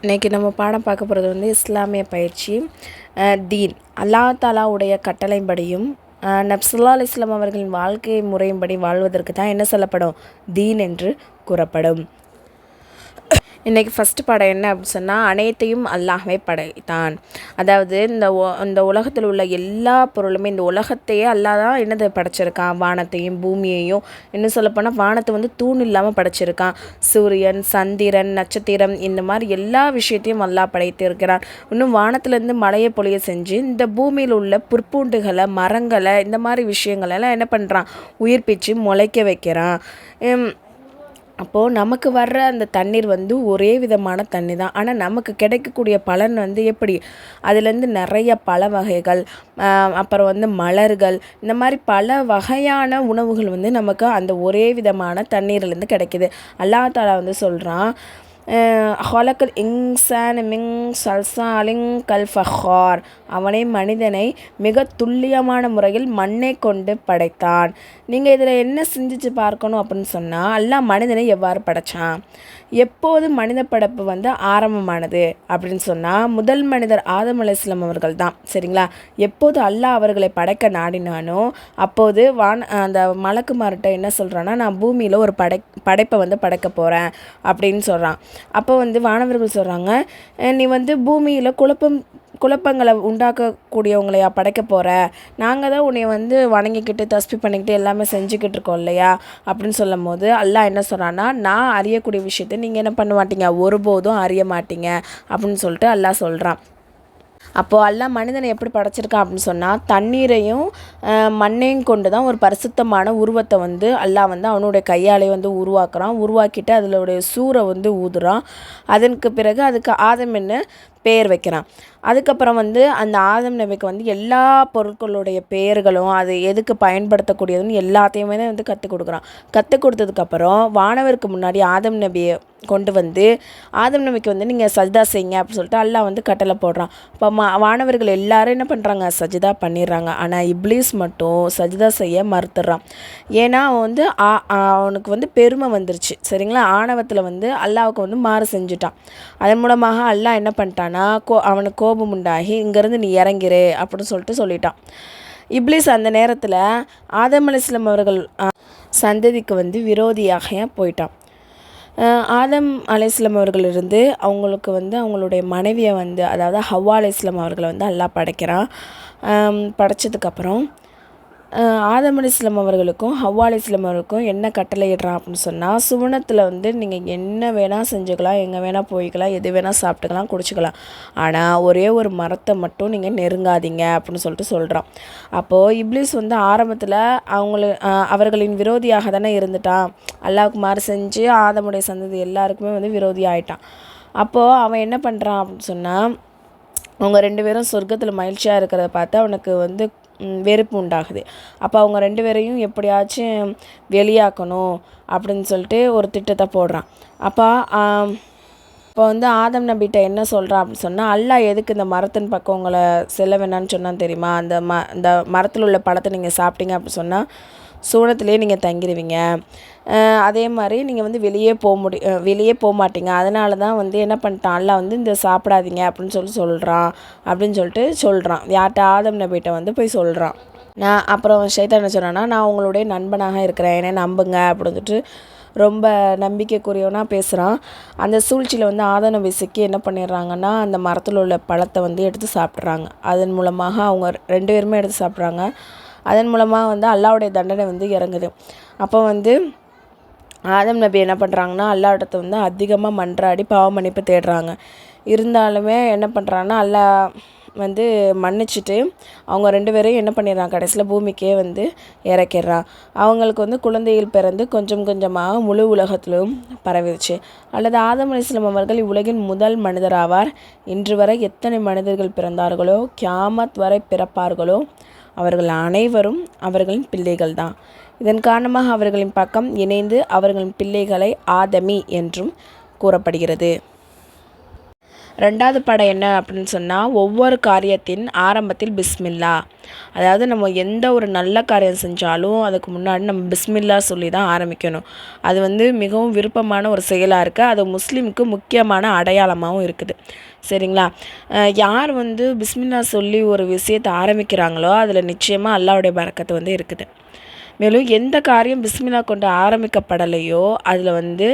இன்றைக்கி நம்ம பாடம் பார்க்க போகிறது வந்து இஸ்லாமிய பயிற்சி தீன். அல்லாஹ் தாலாவுடைய கட்டளைப்படியும் நபி இஸ்லாம் அவர்களின் வாழ்க்கை முறையின்படி வாழ்வதற்கு தான் என்ன சொல்லப்படும்? தீன் என்று கூறப்படும். இன்றைக்கி ஃபஸ்ட்டு பாடம் என்ன அப்படின்னு சொன்னால், அனைத்தையும் அல்லாஹ்வே படைத்தான். அதாவது இந்த உலகத்தில் உள்ள எல்லா பொருளுமே, இந்த உலகத்தையே அல்லாஹ் தான் என்னது படைச்சிருக்கான். வானத்தையும் பூமியையும், இன்னும் சொல்லப்போனால் வானத்தை வந்து தூண் இல்லாமல் படைச்சிருக்கான். சூரியன், சந்திரன், நட்சத்திரம், இந்த மாதிரி எல்லா விஷயத்தையும் அல்லாஹ் படைத்திருக்கிறான். இன்னும் வானத்திலேருந்து மழையை பொழிய செஞ்சு இந்த பூமியில் உள்ள புற்பூண்டுகளை, மரங்களை, இந்த மாதிரி விஷயங்களெல்லாம் என்ன பண்ணுறான்? உயிர்ப்பிச்சு முளைக்க வைக்கிறான். அப்போது நமக்கு வர்ற அந்த தண்ணீர் வந்து ஒரே விதமான தண்ணி தான். ஆனால் நமக்கு கிடைக்கக்கூடிய பலன் வந்து எப்படி? அதுலேருந்து நிறைய பல வகைகள், அப்புறம் வந்து மலர்கள், இந்த மாதிரி பல வகையான உணவுகள் வந்து நமக்கு அந்த ஒரே விதமான தண்ணீர்லேருந்து கிடைக்கிது. அல்லாஹ் தாலா வந்து சொல்கிறான், ஹொலக்கல் இன்சான் மிங் சல்சாலிங் கல் ஃபஹார். அவனே மனிதனை மிக துல்லியமான முறையில் மண்ணை கொண்டு படைத்தான். நீங்கள் இதில் என்ன சிந்திச்சு பார்க்கணும் அப்படின்னு சொன்னால், அல்லாஹ் மனிதனை எவ்வாறு படைத்தான்? எப்போது மனித படைப்பு வந்து ஆரம்பமானது அப்படின்னு சொன்னால், முதல் மனிதர் ஆதம் அலைஹிஸ்ஸலாம் அவர்கள் தான். சரிங்களா? எப்போது அல்லாஹ் அவர்களை படைக்க நாடினானோ அப்போது அந்த மலக்குமார்கிட்ட என்ன சொல்கிறான்னா, நான் பூமியில் ஒரு படைப்பை வந்து படைக்க போகிறேன் அப்படின்னு சொல்கிறான். அப்போ வந்து வானவர்கள் சொல்கிறாங்க, நீ வந்து பூமியில் குழப்பங்களை உண்டாக்கக்கூடியவங்களையா படைக்க போகிற? நாங்கள் தான் உன்னை வந்து வணங்கிக்கிட்டு தஸ்பீஹ் பண்ணிக்கிட்டு எல்லாமே செஞ்சுக்கிட்டு இருக்கோம் இல்லையா அப்படின்னு சொல்லும் போது அல்லாஹ் என்ன சொல்கிறான்னா, நான் அறியக்கூடிய விஷயத்தை நீங்கள் என்ன பண்ண மாட்டீங்க, ஒருபோதும் அறிய மாட்டீங்க அப்படின்னு சொல்லிட்டு அல்லாஹ் சொல்கிறான். அப்போது அல்லாஹ் மனிதனை எப்படி படைச்சிருக்கான் அப்படின்னு சொன்னால், தண்ணீரையும் மண்ணையும் கொண்டு தான் ஒரு பரிசுத்தமான உருவத்தை வந்து அல்லாஹ் வந்து அவனுடைய கையாலே வந்து உருவாக்குறான். உருவாக்கிட்டு அதிலுடைய சூரை வந்து ஊதுறான். அதற்கு பிறகு அதுக்கு ஆதம் என்ன பெயர் வைக்கிறான். அதுக்கப்புறம் வந்து அந்த ஆதம் நபிக்கு வந்து எல்லா பொருட்களுடைய பெயர்களும், அது எதுக்கு பயன்படுத்தக்கூடியதுன்னு எல்லாத்தையுமே தான் வந்து கற்றுக் கொடுக்குறான். கற்றுக் கொடுத்ததுக்கப்புறம் வானவருக்கு முன்னாடி ஆதம் நபியை கொண்டு வந்து ஆதம் நபிக்கு வந்து நீங்கள் சஜ்தா செய்யுங்க அப்படின்னு சொல்லிட்டு அல்லாஹ் வந்து கட்டளை போடுறான். இப்போ வானவர்கள் எல்லாரும் என்ன பண்ணுறாங்க? சஜ்தா பண்ணிடுறாங்க. ஆனால் இப்லீஸ் மட்டும் சஜ்தா செய்ய மறுத்துடுறான். ஏன்னா அவன் வந்து அவனுக்கு வந்து பெருமை வந்துருச்சு. சரிங்களா? ஆணவத்தில் வந்து அல்லாஹ்வுக்கு வந்து மாறு செஞ்சுட்டான். அதன் மூலமாக அல்லாஹ் என்ன பண்ணிட்டான்னா, அவனுக்கு கோபம் உண்டாகி இங்கேருந்து நீ இறங்கிரு அப்படின்னு சொல்லிட்டான். இப்லீஸ் அந்த நேரத்தில் ஆதம் அலைஹிஸ்ஸலாம் அவர்கள் சந்ததிக்கு வந்து விரோதியாக போயிட்டான். ஆதம் அலைஹிஸ்ஸலாம் அவர்களிருந்து அவங்களுக்கு வந்து அவங்களுடைய மனைவியை வந்து, அதாவது ஹவ்வா அலைஹிஸ்ஸலாம் அவர்களை வந்து அல்லாஹ் படைக்கிறான். படைச்சதுக்கப்புறம் ஆதம் அலைஹிஸ்ஸலாம் அவர்களுக்கும் ஹவ்வா அலைஹிஸ்ஸலாம் அவர்களுக்கும் என்ன கட்டளையிடுறான் அப்படின்னு சொன்னால், சுவனத்தில் வந்து நீங்கள் என்ன வேணால் செஞ்சுக்கலாம், எங்கே வேணால் போய்க்கலாம், எது வேணால் சாப்பிட்டுக்கலாம், குடிச்சிக்கலாம், ஆனால் ஒரே ஒரு மரத்தை மட்டும் நீங்கள் நெருங்காதீங்க அப்படின்னு சொல்கிறான். அப்போது இப்லீஸ் வந்து ஆரம்பத்தில் அவர்களின் விரோதியாக தானே இருந்துட்டான். அல்லாஹ்வுக்கு மாறு செஞ்சு ஆதமுடைய சந்ததி எல்லாருக்குமே வந்து விரோதி ஆகிட்டான். அப்போது அவன் என்ன பண்ணுறான் அப்படின்னு சொன்னால், அவங்க 2 பேரும் சொர்க்கத்தில் மகிழ்ச்சியாக இருக்கிறத பார்த்து அவனுக்கு வந்து வெறுப்பு உண்டாகுது. அப்போ அவங்க 2 பேரையும் எப்படியாச்சும் வெளியாக்கணும் அப்படின்னு சொல்லிட்டு ஒரு திட்டத்தை போடுறான். இப்போ வந்து ஆதம் நபிகிட்ட என்ன சொல்கிறான் அப்படின்னு சொன்னால், அல்லாஹ் எதுக்கு இந்த மரத்தின் பக்கம் உங்களை செல்ல வேணான்னு சொன்னான்னு தெரியுமா? அந்த மரத்தில் உள்ள பழத்தை நீங்கள் சாப்பிட்டீங்க அப்படின்னு சொன்னால் சூனத்திலே நீங்கள் தங்கிடுவீங்க. அதே மாதிரி நீங்கள் வந்து வெளியே போக மாட்டீங்க. அதனால தான் வந்து என்ன பண்ணிட்டான், அல்லாஹ் வந்து இந்த சாப்பிடாதீங்க அப்படின்னு சொல்கிறான். யார்கிட்ட? ஆதம் நபிகிட்ட வந்து போய் சொல்கிறான். அப்புறம் ஷைத்தான் என்ன சொன்னான்னா, நான் உங்களுடைய நண்பனாக இருக்கிறேன், என்னை நம்புங்க அப்படின்னு ரொம்ப நம்பிக்கைக்குரியவனாக பேசுகிறான். அந்த சூழ்ச்சியில் வந்து ஆதம் நபி சிக்கி என்ன பண்ணிடுறாங்கன்னா, அந்த மரத்தில் உள்ள பழத்தை வந்து எடுத்து சாப்பிட்றாங்க. அதன் மூலமாக அவங்க 2 பேருமே எடுத்து சாப்பிட்றாங்க. அதன் மூலமாக வந்து அல்லாஹ்வுடைய தண்டனை வந்து இறங்குது. அப்போ வந்து ஆதம் நபி என்ன பண்ணுறாங்கன்னா, அல்லாஹ்விடத்தை வந்து அதிகமாக மன்றாடி பாவ மன்னிப்பு தேடுறாங்க. இருந்தாலுமே என்ன பண்ணுறாங்கன்னா, அல்லாஹ் வந்து மன்னிச்சுட்டு அவங்க 2 பேரையும் என்ன பண்ணிடுறான், கடைசியில் பூமிக்கே வந்து இறக்கிடுறான். அவங்களுக்கு வந்து குழந்தைகள் பிறந்து கொஞ்சம் கொஞ்சமாக முழு உலகத்திலும் பரவிடுச்சு. அல்லது ஆதம் அலைஹிஸ்ஸலாம் அவர்கள் இவ்வுலகின் முதல் மனிதர் ஆவார். இன்று வரை எத்தனை மனிதர்கள் பிறந்தார்களோ, கியாமத் வரை பிறப்பார்களோ, அவர்கள் அனைவரும் அவர்களின் பிள்ளைகள் தான். இதன் காரணமாக அவர்களின் பக்கம் இணைந்து அவர்களின் பிள்ளைகளை ஆதமி என்றும் கூறப்படுகிறது. ரெண்டாவது படம் என்ன அப்படின்னு சொன்னால், ஒவ்வொரு காரியத்தின் ஆரம்பத்தில் பிஸ்மில்லா. அதாவது நம்ம எந்த ஒரு நல்ல காரியம் செஞ்சாலும் அதுக்கு முன்னாடி நம்ம பிஸ்மில்லா சொல்லி தான் ஆரம்பிக்கணும். அது வந்து மிகவும் விருப்பமான ஒரு செயலாக இருக்குது. அது முஸ்லீமுக்கு முக்கியமான அடையாளமாகவும் இருக்குது. சரிங்களா? யார் வந்து பிஸ்மில்லா சொல்லி ஒரு விஷயத்தை ஆரம்பிக்கிறாங்களோ அதில் நிச்சயமாக அல்லாஹ்வுடைய பரக்கத்து வந்து இருக்குது. மேலும் எந்த காரியம் பிஸ்மில்லா கொண்டு ஆரம்பிக்கப்படலையோ அதில் வந்து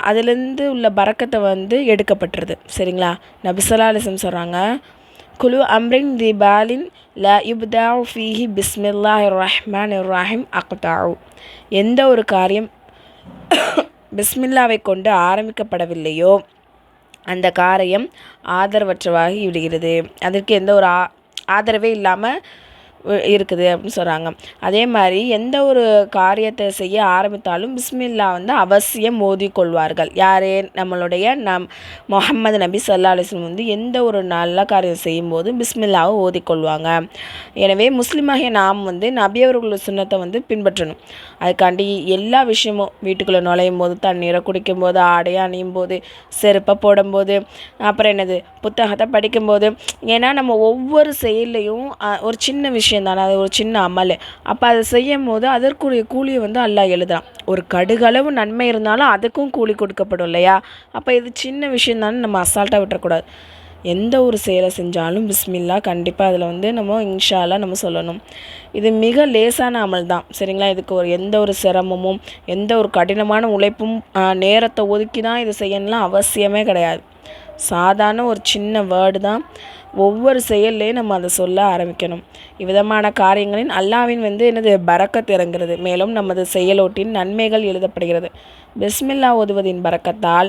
அதுலேருந்து உள்ள பரக்கத்தை வந்து எடுக்கப்பட்டுருது. சரிங்களா? நபி ஸல்லல்லாஹு அலைஹி வஸல்லம் சொல்கிறாங்க, குலு அம்ரின் தி பாலின் லா யுப்தாஉ ஃபீஹி பிஸ்மில்லாஹிர் ரஹ்மானிர் ரஹீம் அக்தாஉ. எந்த ஒரு காரியம் பிஸ்மில்லாவை கொண்டு ஆரம்பிக்கப்படவில்லையோ அந்த காரியம் ஆதரவற்றவாகி விடுகிறது. அதற்கு எந்த ஒரு ஆதரவே இல்லாமல் இருக்குது அப்படின்னு சொல்கிறாங்க. அதே மாதிரி எந்த ஒரு காரியத்தை செய்ய ஆரம்பித்தாலும் பிஸ்மில்லா வந்து அவசியம் ஓதிக்கொள்வார்கள். யார்? நம்மளுடைய முஹம்மது நபி ஸல்லல்லாஹு அலைஹி வஸல்லம் வந்து எந்த ஒரு நல்ல காரியம் செய்யும்போதும் பிஸ்மில்லாவை ஓதிக்கொள்வாங்க. எனவே முஸ்லீமாகிய நாம் வந்து நபி அவர்களோட சுன்னத்தை வந்து பின்பற்றணும். அதுக்காண்டி எல்லா விஷயமும் வீட்டுக்குள்ளே நுழையும் போது, தண்ணீரை குடிக்கும்போது, ஆடையை அணியும் போது, செருப்பை போடும்போது, அப்புறம் என்னது புத்தகத்தை படிக்கும்போது, ஏன்னா நம்ம ஒவ்வொரு செயல்லையும் ஒரு சின்ன விஷயம் தானே, அது ஒரு சின்ன அமல். அப்போ அதை செய்யும் போது அதற்குரிய கூலியை வந்து அல்லாஹ் எழுதுறான். ஒரு கடுகளவு நன்மை இருந்தாலும் அதுக்கும் கூலி கொடுக்கப்படும் இல்லையா? அப்போ இது சின்ன விஷயம் தானே, நம்ம அசால்ட்டாக விட்டுறக்கூடாது. எந்த ஒரு செயலை செஞ்சாலும் பிஸ்மில்லா கண்டிப்பாக அதில் வந்து நம்ம இன்ஷா அல்லாஹ் நம்ம சொல்லணும். இது மிக லேசான அமல் தான். சரிங்களா? இதுக்கு எந்த ஒரு சிரமமும் எந்த ஒரு கடினமான உழைப்பும் நேரத்தை ஒதுக்கி தான் இது செய்யணும்லாம் அவசியமே கிடையாது. சாதாரண ஒரு சின்ன வேர்டு தான். ஒவ்வொரு செயல்லையும் நம்ம அதை சொல்ல ஆரம்பிக்கணும். இவ்விதமான காரியங்களின் அல்லாஹ்வின் வந்து என்னது பரக்கத் இறங்குறது. மேலும் நமது செயலோட்டின் நன்மைகள் எழுதப்படுகிறது. பிஸ்மில்லா ஓதுவதின் பரக்கத்தால்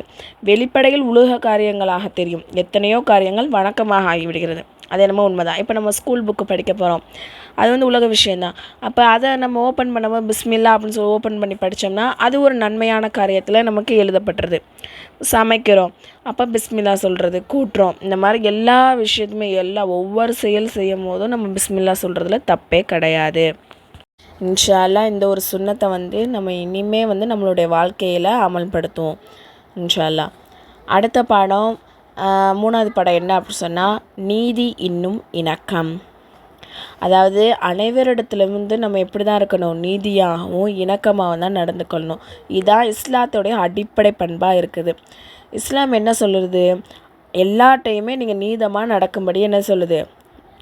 வெளிப்படையில் உலக காரியங்களாக தெரியும் எத்தனையோ காரியங்கள் வணக்கமாக ஆகிவிடுகிறது. அது என்னமோ உண்மைதான். இப்போ நம்ம ஸ்கூல் புக்கு படிக்க போகிறோம், அது வந்து உலக விஷயந்தான். அப்போ அதை நம்ம ஓப்பன் பண்ணும்போது பிஸ்மில்லா அப்படின்னு சொல்லி ஓப்பன் பண்ணி படித்தோம்னா அது ஒரு நன்மையான காரியத்தில் நமக்கு எழுதப்பட்டுருது. சமைக்கிறோம், அப்போ பிஸ்மில்லா சொல்கிறது, கூட்டுறோம், இந்த மாதிரி எல்லா விஷயத்துமே ஒவ்வொரு செயல் செய்யும் போதும் நம்ம பிஸ்மில்லா சொல்கிறதுல தப்பே கிடையாது. இன்ஷா அல்லாஹ் இந்த ஒரு சுன்னத்தை வந்து நம்ம இனிமே வந்து நம்மளுடைய வாழ்க்கையில் அமல்படுத்துவோம் இன்ஷா அல்லாஹ். அடுத்த பாடம், மூணாவது பாடம் என்ன அப்படின்னு சொன்னால், நீதி இன்னும் இணக்கம். அதாவது அனைவரிடத்துலேருந்து நம்ம எப்படி தான் இருக்கணும், நீதியாகவும் இணக்கமாகவும் தான் நடந்துக்கொள்ளணும். இதுதான் இஸ்லாத்தோடைய அடிப்படை பண்பாக இருக்குது. இஸ்லாம் என்ன சொல்லுது? எல்லா டைமே நீங்கள் நீதமாக நடக்கும்படி என்ன சொல்லுது?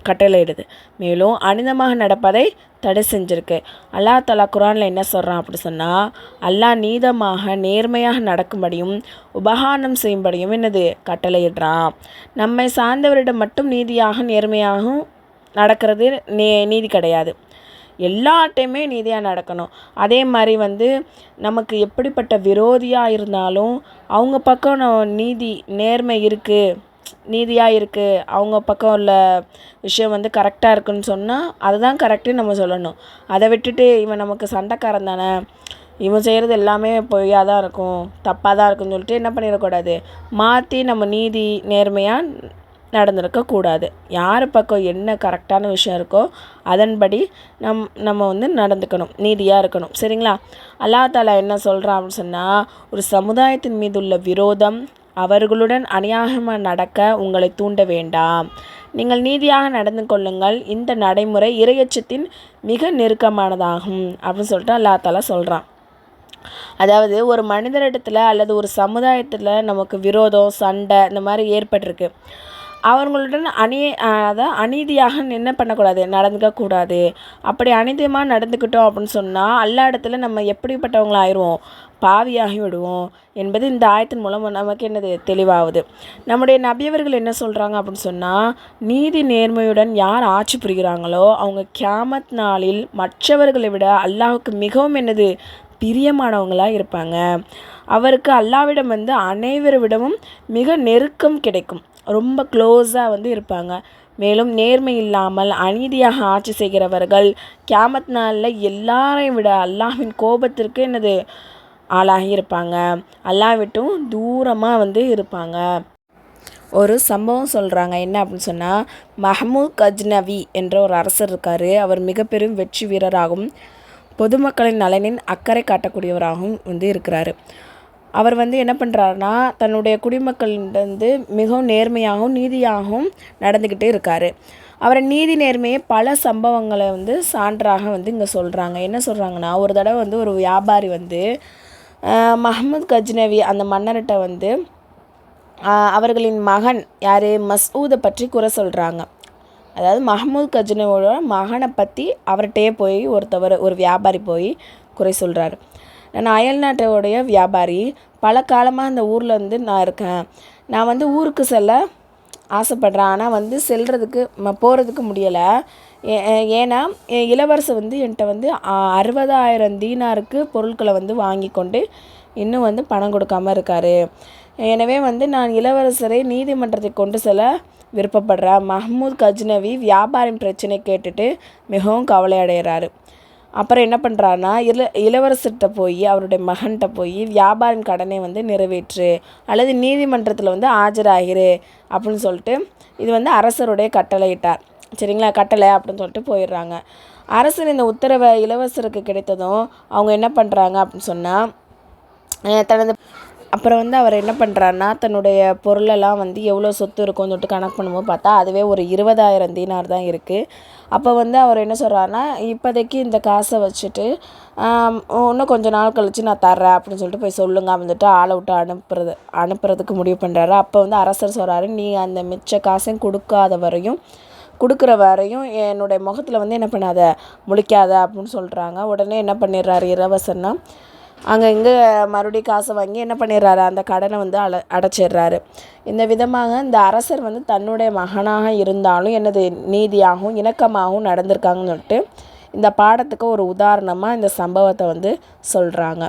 கட்டளையிடுது. மேலும் அனிதமாக நடப்பதை தடை செஞ்சுருக்கு. அல்லாஹ் தஆலா குர்ஆனில் என்ன சொல்கிறான் அப்படி சொன்னால், அல்லாஹ் நீதமாக நேர்மையாக நடக்கும்படியும் உபகாரம் செய்யும்படியும் என்னது கட்டளையிடுறான். நம்மை சார்ந்தவரிடம் மட்டும் நீதியாக நேர்மையாகவும் நடக்கிறது நீதி கிடையாது. எல்லாட்டையுமே நீதியாக நடக்கணும். அதே மாதிரி வந்து நமக்கு எப்படிப்பட்ட விரோதியாக இருந்தாலும் அவங்க பக்கம் நீதி நேர்மை இருக்குது, நீதியாக இருக்குது, அவங்க பக்கம் உள்ள விஷயம் வந்து கரெக்டாக இருக்குன்னு சொன்னால் அதுதான் கரெக்டுன்னு நம்ம சொல்லணும். அதை விட்டுட்டு இவன் நமக்கு சண்டைக்காரன் தானே, இவன் செய்கிறது எல்லாமே பொய்யாக தான் இருக்கும், தப்பாக தான் இருக்குன்னு சொல்லிட்டு என்ன பண்ணிடக்கூடாது, மாற்றி நம்ம நீதி நேர்மையாக நடந்திருக்கக்கூடாது. யார் பக்கம் என்ன கரெக்டான விஷயம் இருக்கோ அதன்படி நம்ம வந்து நடந்துக்கணும், நீதியாக இருக்கணும். சரிங்களா? அல்லாஹ் தஆலா என்ன சொல்கிறான் அப்படின்னு சொன்னால், ஒரு சமுதாயத்தின் மீது உள்ள விரோதம் அவர்களுடன் அநியாயமாக நடக்க உங்களை தூண்ட வேண்டாம், நீங்கள் நீதியாக நடந்து கொள்ளுங்கள், இந்த நடைமுறை இறையச்சத்தின் மிக நெருக்கமானதாகும் அப்படின்னு சொல்லிட்டு அல்லாஹ் தஆலா சொல்கிறான். அதாவது ஒரு மனிதரிடத்தில் அல்லது ஒரு சமுதாயத்தில் நமக்கு விரோதம், சண்டை இந்த மாதிரி ஏற்பட்டிருக்கு, அவர்களுடன் அநீதியாக என்ன பண்ணக்கூடாது, நடந்துக்கக்கூடாது. அப்படி அநீதியமாக நடந்துக்கிட்டோம் அப்படின்னு சொன்னால் அல்லாஹ் இடத்துல நம்ம எப்படிப்பட்டவங்களா ஆயிடுவோம், பாவியாகி விடுவோம் என்பது இந்த ஆயத்தின் மூலம் நமக்கு என்னது தெளிவாகுது. நம்முடைய நபியவர்கள் என்ன சொல்கிறாங்க அப்படின்னு சொன்னால், நீதி நேர்மையுடன் யார் ஆட்சி புரிகிறாங்களோ அவங்க கியாமத் நாளில் மற்றவர்களை விட அல்லாஹுக்கு மிகவும் என்னது பிரியமானவங்களாக இருப்பாங்க. அவருக்கு அல்லாஹ்விடம் வந்து அனைவரை விடவும் மிக நெருக்கம் கிடைக்கும், ரொம்ப க்ளோஸாக வந்து இருப்பாங்க. மேலும் நேர்மை இல்லாமல் அநீதியாக ஆட்சி செய்கிறவர்கள் கியாமத் நாளில் எல்லாரையும் விட அல்லாஹ்வின் கோபத்திற்கு என்னது ஆளாகி இருப்பாங்க, அல்லாஹ் விட்டும் தூரமாக வந்து இருப்பாங்க. ஒரு சம்பவம் சொல்கிறாங்க. என்ன அப்படின்னு சொன்னால், மஹ்மூத் கஜ்னவி என்ற ஒரு அரசர் இருக்கார். அவர் மிக பெரும் வெற்றி வீரராகவும் பொதுமக்களின் நலனின் அக்கறை காட்டக்கூடியவராகவும் வந்து இருக்கிறாரு. அவர் வந்து என்ன பண்ணுறாருனா தன்னுடைய குடிமக்களிடந்து மிகவும் நேர்மையாகவும் நீதியாகவும் நடந்துக்கிட்டு இருக்கார். அவரை நீதி நேர்மையை பல சம்பவங்களை வந்து சான்றாக வந்து இங்கே சொல்கிறாங்க. என்ன சொல்கிறாங்கன்னா, ஒரு தடவை வந்து ஒரு வியாபாரி வந்து மஹ்மூத் கஜ்னவி அந்த மன்னர்கிட்ட வந்து அவர்களின் மகன் யார் மஸ்ஊதை பற்றி குறை சொல்கிறாங்க. அதாவது மஹ்மூத் கஜ்னவியோட மகனை பற்றி அவர்கிட்டயே போய் ஒரு வியாபாரி போய் குறை சொல்கிறாரு. நான் அயல்நாட்டோடைய வியாபாரி, பல காலமாக இந்த ஊரில் வந்து நான் இருக்கேன். நான் வந்து ஊருக்கு செல்ல ஆசைப்பட்றேன், ஆனால் வந்து போகிறதுக்கு முடியலை. ஏன்னா இளவரசர் வந்து என்கிட்ட வந்து 60,000 தீனாருக்கு பொருட்களை வந்து வாங்கி கொண்டு இன்னும் வந்து பணம் கொடுக்காமல் இருக்கார். எனவே வந்து நான் இளவரசரை நீதிமன்றத்தை கொண்டு செல்ல விருப்பப்படுறேன். மஹ்மூத் கஜ்னவி வியாபாரின் பிரச்சனை கேட்டுட்டு மிகவும் கவலை அடைகிறாரு. அப்புறம் என்ன பண்ணுறாருனா இளவரசர்கிட்ட போய் அவருடைய மகன்கிட்ட போய் வியாபாரின் கடனை வந்து நிறைவேற்று அல்லது நீதிமன்றத்தில் வந்து ஆஜராகிரு அப்படின்னு சொல்லிட்டு இது வந்து அரசருடைய கட்டளையிட்டார். சரிங்களா, கட்டளை அப்படின்னு சொல்லிட்டு போயிடுறாங்க. அரசர் இந்த உத்தரவை இளவரசருக்கு கிடைத்ததும் அவங்க என்ன பண்ணுறாங்க அப்படின்னு சொன்னால் அப்புறம் வந்து அவர் என்ன பண்ணுறாருனா தன்னுடைய பொருளெல்லாம் வந்து எவ்வளோ சொத்து இருக்கும்னு சொல்லிட்டு கணக்கு பண்ணும்போது பார்த்தா அதுவே ஒரு 20,000 தீனார் தான் இருக்குது. அப்போ வந்து அவர் என்ன சொல்கிறாருனா, இப்போதைக்கு இந்த காசை வச்சுட்டு இன்னும் கொஞ்சம் நாள் கழித்து நான் தர்றேன் அப்படின்னு சொல்லிட்டு போய் சொல்லுங்க வந்துட்டு ஆளை விட்டு அனுப்புறதுக்கு முடிவு பண்ணுறாரு. அப்போ வந்து அரசர் சொல்கிறாரு, நீ அந்த மிச்ச காசையும் கொடுக்குற வரையும் என்னுடைய முகத்தில் வந்து என்ன பண்ணாத முழிக்காத அப்படின்னு சொல்கிறாங்க. உடனே என்ன பண்ணிடுறாரு இளவரசர்னா இங்கே மறுபடியும் காசை வாங்கி என்ன பண்ணிடுறாரு, அந்த கடனை வந்து அடைச்சிடுறாரு. இந்த விதமாக இந்த அரசர் வந்து தன்னுடைய மகனாக இருந்தாலும் என்னது நீதியாகவும் இணக்கமாகவும் நடந்திருக்காங்கன்னு சொல்லிட்டு இந்த பாடத்துக்கு ஒரு உதாரணமாக இந்த சம்பவத்தை வந்து சொல்கிறாங்க.